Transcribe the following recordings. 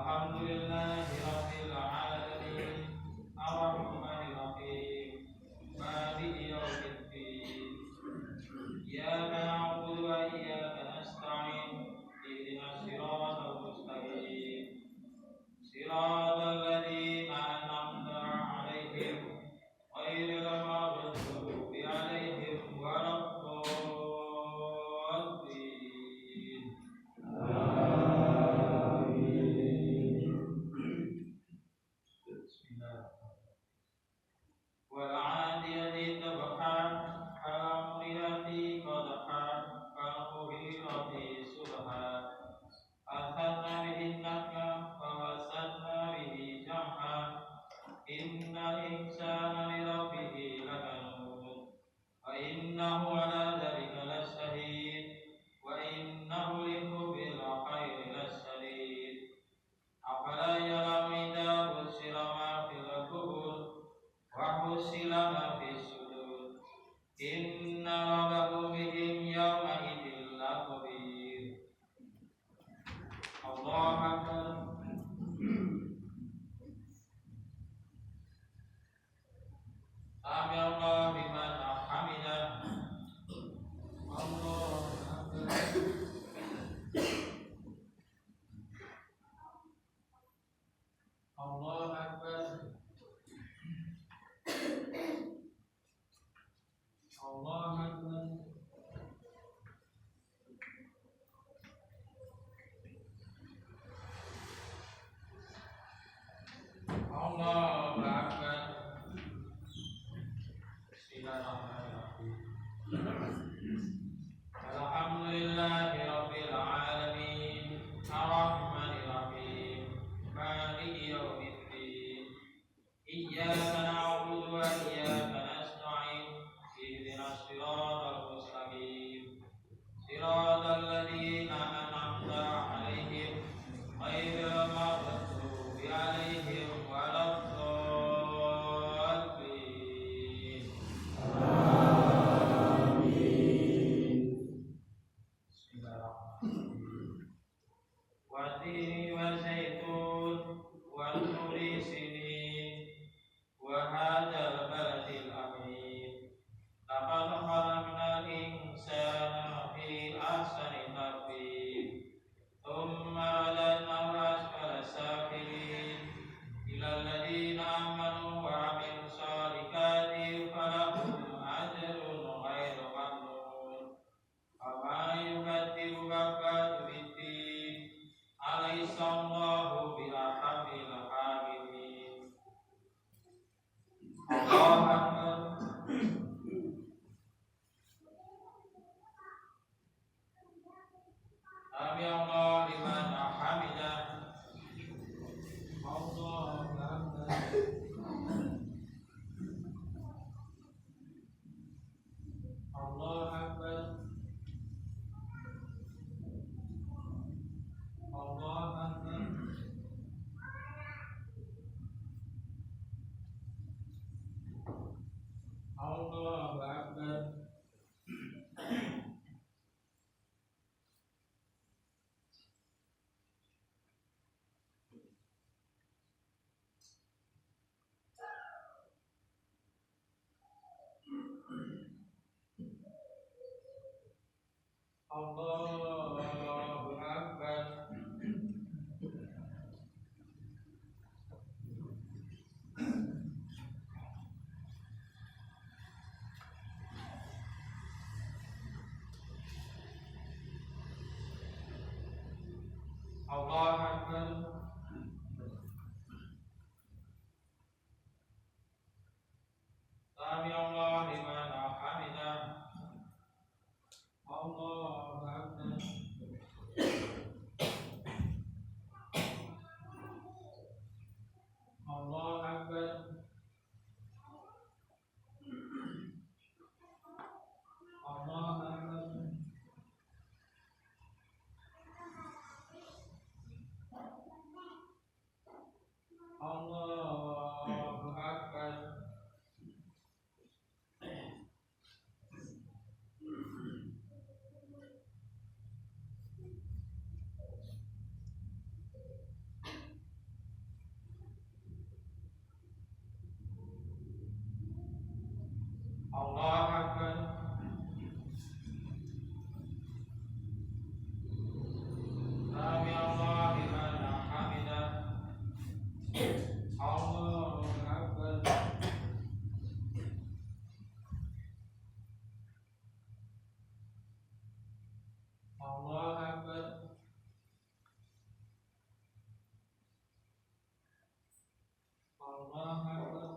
Alhamdulillahirabbil alamin. Allahu Akbar. Allahu Akbar. Sami Allah liman hamidah. Allahu Akbar. Allahu Akbar. Allahu Akbar. Allahu Akbar. Allahu Akbar. Sami Allah liman hamidah. Allahu Akbar. Allahu Akbar. Allahu Akbar.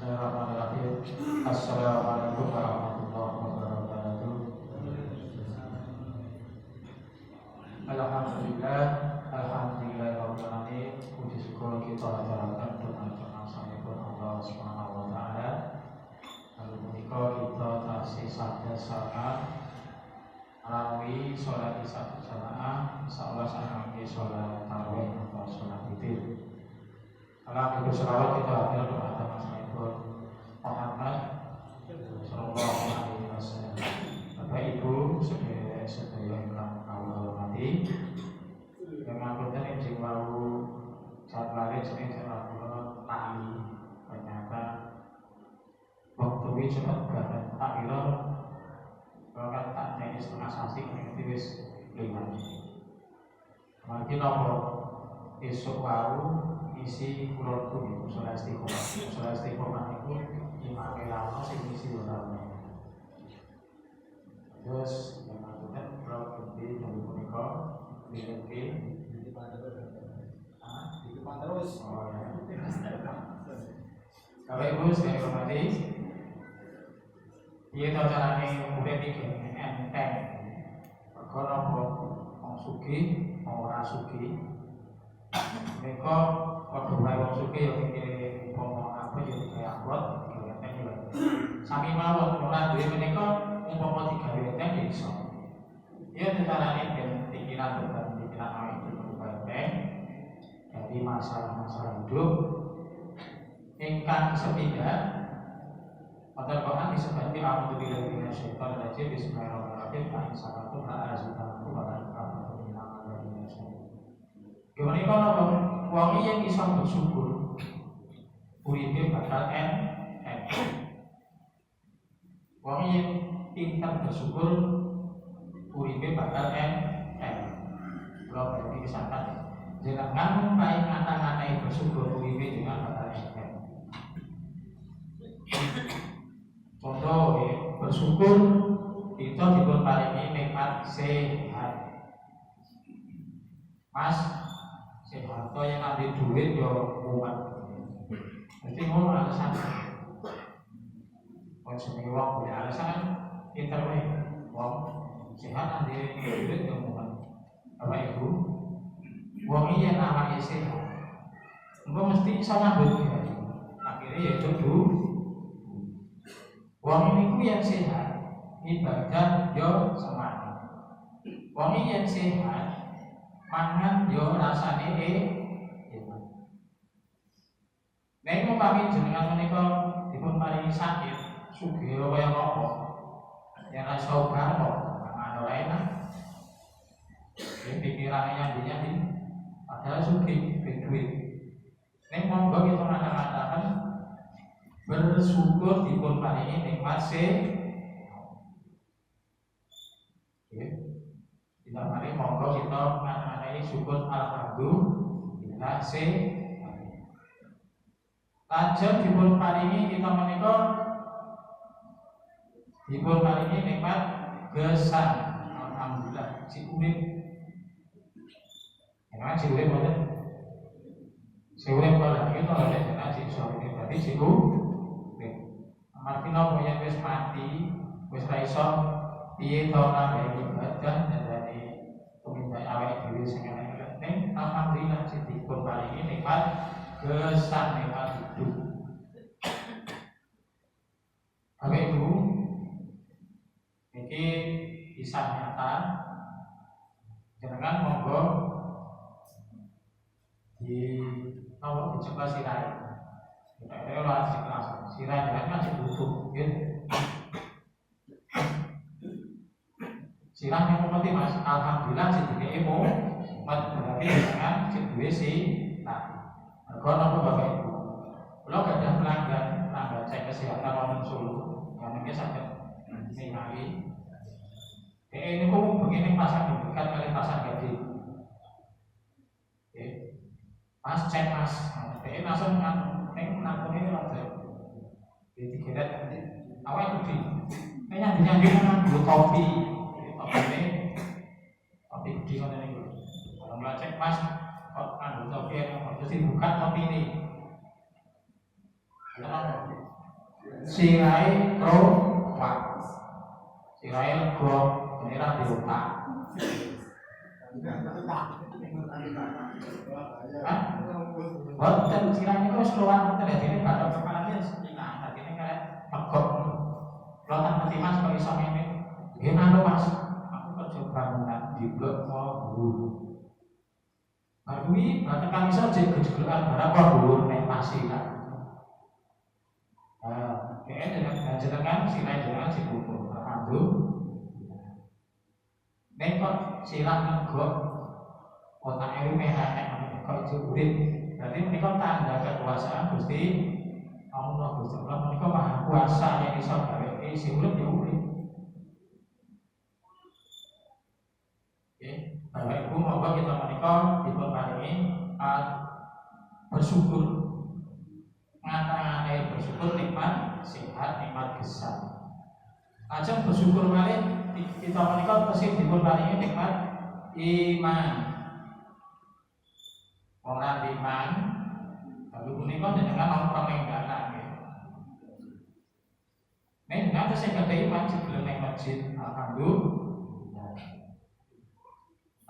Bismillahirrahmanirrahim. Assalamualaikum warahmatullahi wabarakatuh. Alhamdulillahirabbil alamin. Puji syukur kita aturaken dhumateng sampun Allah Subhanahu wa taala. Lalu menika kita tasih saged sangat rawi salat isya berjamaah, insyaallah sanangke salat tarawih atau salat witir. Kalau itu selawat kita hadir kepada Nabi Muhammad Sallallahu Alaihi Wasallam. Bapak Ibu sedaya ingkang kawula hormati, yang ngapunten ing wau jadwale jeneng kula tali. Ternyata waktu iki cepet banget tak kira kalau tak jadi setengah sasi ini wis lewat. Mungkin nopo esuk wau isi kulonku niku salat istiqomah niku imame lama sing isi ora. Terus yang maksudnya kalau gede dari punika dilengke di depan terus. Oh ya. Kalau ibu saya hormati, piye to carane urip iki enteng. Perkara apa wong sugih ora sugih. Mereka waktu bayi wong sugih ya mikir umpama apa ya digawe amplop digawe enteng ya. Sami mawon ora duwe menika umpama digawe enteng ya iso. Ya carane ben pikiran awake dhewe enteng. Jadi masalah-masalah hidup ingkang sepindah pada Quran disebut a'udzubillahi minasyaitonir rajim bismillahirrahmanirrahim fa in sakartum la azidannakum wa la in kafartum inna 'adzabi lasyadid. Gimana kalau wong yang bisa bersyukur, uripe bakal enteng. Wong yang pintar bersyukur, uripe bakal enteng. Kalau berarti misalkan jenengan paling ngata-ngatai bersyukur, uripe dengan bakal enteng. Contoh, bersyukur kita dipun paringi nikmat sehat. Mas sehat to yang ambil duit yo kuat. Jadi ngono alasan. Wong jenenge wong punya alasan pinter wae. Wong sehat ambil duit yo kuat. Bapak Ibu, wong iki yen awake sehat, engko mesti iso nyambut gawe. Akhire ya kudu wong niku yang sehat, ibadah yo semangat. Wong yang sehat mangan yo rasane enak. Nek umpami jenengan menika dipun paringi sakit, sugih kaya apa? Ya rasa obat kok, mangan ora enak. Pikirane yang di padahal sugih duit. Nek monggo kita mengatakan bersyukur dipun paringi nikmat sehat. Tidak mari monggo kita mengenai syukur alhamdulillah sehat. Lajeng dipun paringi kita menika dipun paringi nikmat gesang. Alhamdulillah si urip. Enak si urip boten. Si urip kok iki to lek enak si urip berarti si urip. Amarga napa yen wis mati, wis ra iso piye to nambahi ibadah dan peminta awake dhewe sing enek alhamdulillah sing dipun paringi nikmat gesang nikmat hidup. Bapak Ibu, iki kisah nyata. Jenengan monggo di nomor dicoba sirai. Kita ora sirai, sirai jenengan sing butuh, nggih. Sirah yang penting Mas, alhamdulillah sing dikeki berarti dengan sing duwe tadi. Mergo napa Bapak Ibu? Kula gadah pelanggan cek kesehatan wonten Solo, yang niki saged ningali. Ini kok begini pasang dekat kali pasang gede. Oke. Mas cek Mas, langsung nangkune ini lho. Jadi kira awake gede. Nyandi nang topi. Topi gede ngono niku. Kalau ngecek Mas kok nganggo topi terus dibuka topi ini. Kenapa? Sirai kropak. Sirai lega ora diotak. Boten sirai niku wis keluar boten dadi bathok kepala iki sepikan. Dadi nek karek megok. Kula tak ngerti Mas kok iso ngene. Nggih anu Mas, aku kerja bangunan di blok Guru. Kuwi tekan iso jek gejolokan barang kok dhuwur nek pasti kan. Kayaknya dengan jenengan sirai jenengan dikumpul. Alhamdulillah. Nek kok silah negok otak ewu mehek kok urip. Berarti menika tanda kekuasaan Gusti Allah. Gusti Allah menika Maha Kuasa yang iso gawe sing urip ya urip. Bapak Ibu monggo kita menika dipun paringi bersyukur. Ngata-ngate bersyukur nikmat sehat, nikmat gesang. Ajeng bersyukur malih kita menika tesih dipun paringi nikmat iman. Ora iman, lalu punika jenengan nongkrong ning dalan nggih. Nek nate sing kedhe iman jebul ning masjid, alhamdulillah.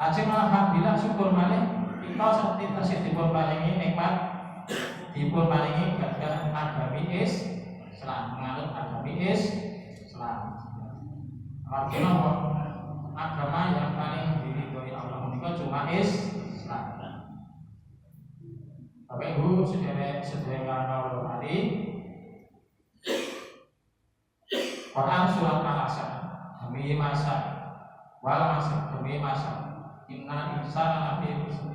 Ajeng alhamdulillah syukur malih kita sakti tesih dipun paringi nikmat dipun paringi gadah agami Islam, menganut agami Islam. Artinya agama yang paling diridhoi Allah menika cuma Islam. Bapak Ibu sedherek kawula hormati. Quran surat Al-Asr demi masa wal asr demi masa. Inna insana lafi khusr.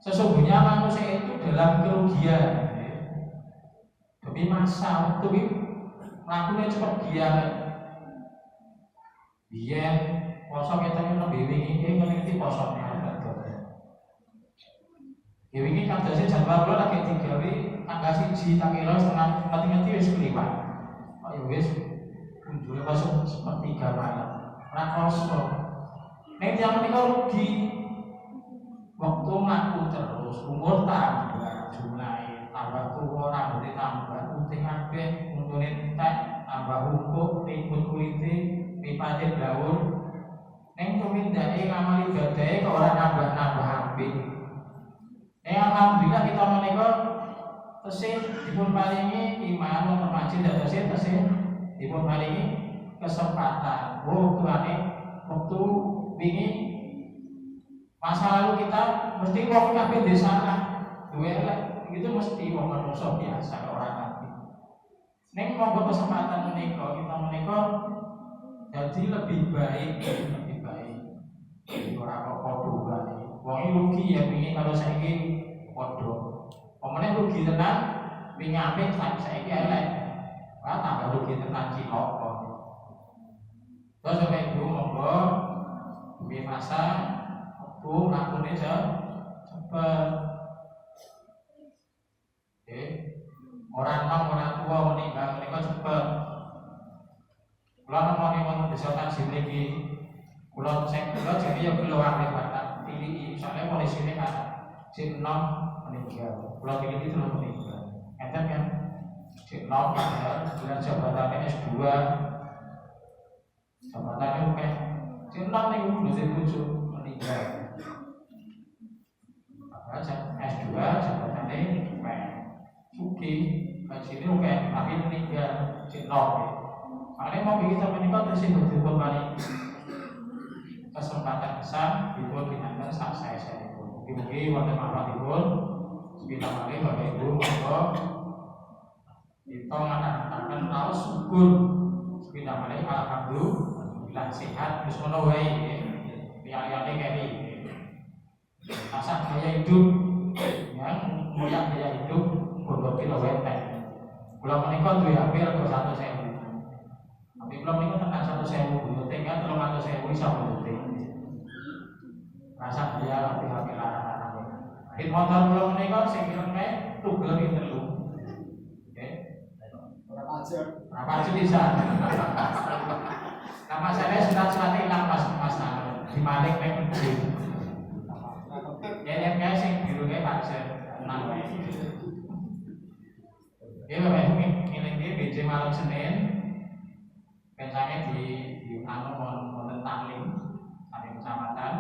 Sesungguhnya manusia itu dalam kerugian. Demi masa waktu itu melakukannya cepat giat. Biyen poso ketane lebih wingi iki ngerti posone agak dodo. Ya wingi kadase jadwal kula lagi digawe tanggal 1 tak kira setengah ngerti wis kliwat. Kok ya wis kunjule kosong sepertiga malam. Ora kosong. Nek tiyang menika rugi. Waktu mlaku terus umur tambah jumlahe tambah tuwa rambute tambah putih kabeh untune entek tambah rumput ribut kulite mipate blawur ning tumindake ngamal ibadahe kok ora nambah-nambah apik. Alhamdulillah kita menika tesih dipun paringi iman wonten masjid tesih dipun paringi kesempatan. Tuane waktu wingi masa lalu kita mesti wong kabeh desa duwe elek itu mesti wong manusa biasa orang nabi. Ning monggo kesempatan menika kita menika jadi lebih baik. Ora kok padha wae. Wong rugi ya wingi karo saiki padha. Pemene rugi tenan wingi apik saiki elek. Wah tambah rugi tenan cilok. Terus Bapak Ibu monggo duwe masa lakune cepet. Orang nom orang tua meninggal menika cepet. Kula nemoni wonten desa Tanjung niki. Kula jadi ya kula akeh batak pilih soalnya polisine kan sing nom meninggal. Kula pilih terus meninggal. Enten kan sing nom padahal gelar jabatannya S2. Jabatannya akeh. Sing nom niku lho sing bojo meninggal. S2 jabatannya suki sini oke tapi meninggal cinlok. Makanya mau kita menikah terus berjumpa balik kesempatan besar dipun dinangan saat saya pun mungkin waktu malam dipun kita kali Bapak Ibu monggo kita mengatakan tahu syukur kita kali alhamdulillah sehat terus menawai lihat-lihatnya kayak masa gaya hidup yang moyak gaya hidup untuk kita wetek. Kalau menikah tuh ya hampir ke 1.000. Tapi belum menikah tentang 1.000 bututin kan kalau 1.000 bisa bututin. Rasa dia hampir larang-larang. Hit motor belum menikah saya kira kayak tugel itu dulu. Oke. Berapa aja bisa. Nama saya surat-surat hilang mas di balik meja. Ya guys yang biru kayak pacar. Ya Bapak ini dia BJ malam Senin pencangnya di anu wonten taklim saking kecamatan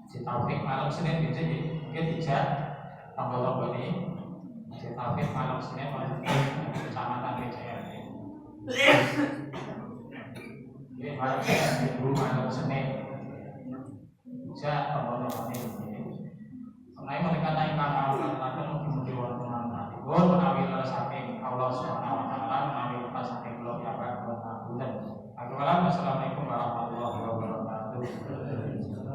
Masjid Taufik malam Senin jadi mungkin dijak tombol-tombol ini Masjid Taufik malam Senin wonten kecamatan PCRT. Ini malam Minggu malam Senin dijak tombol-tombol ini. Mengenai mereka naik kapal dan mugi-mugi wonten manfaatipun menawi leres saking Allah Subhanahu wa taala menawi leres saking kula piyambak kula ngapunten. Assalamualaikum warahmatullahi wabarakatuh.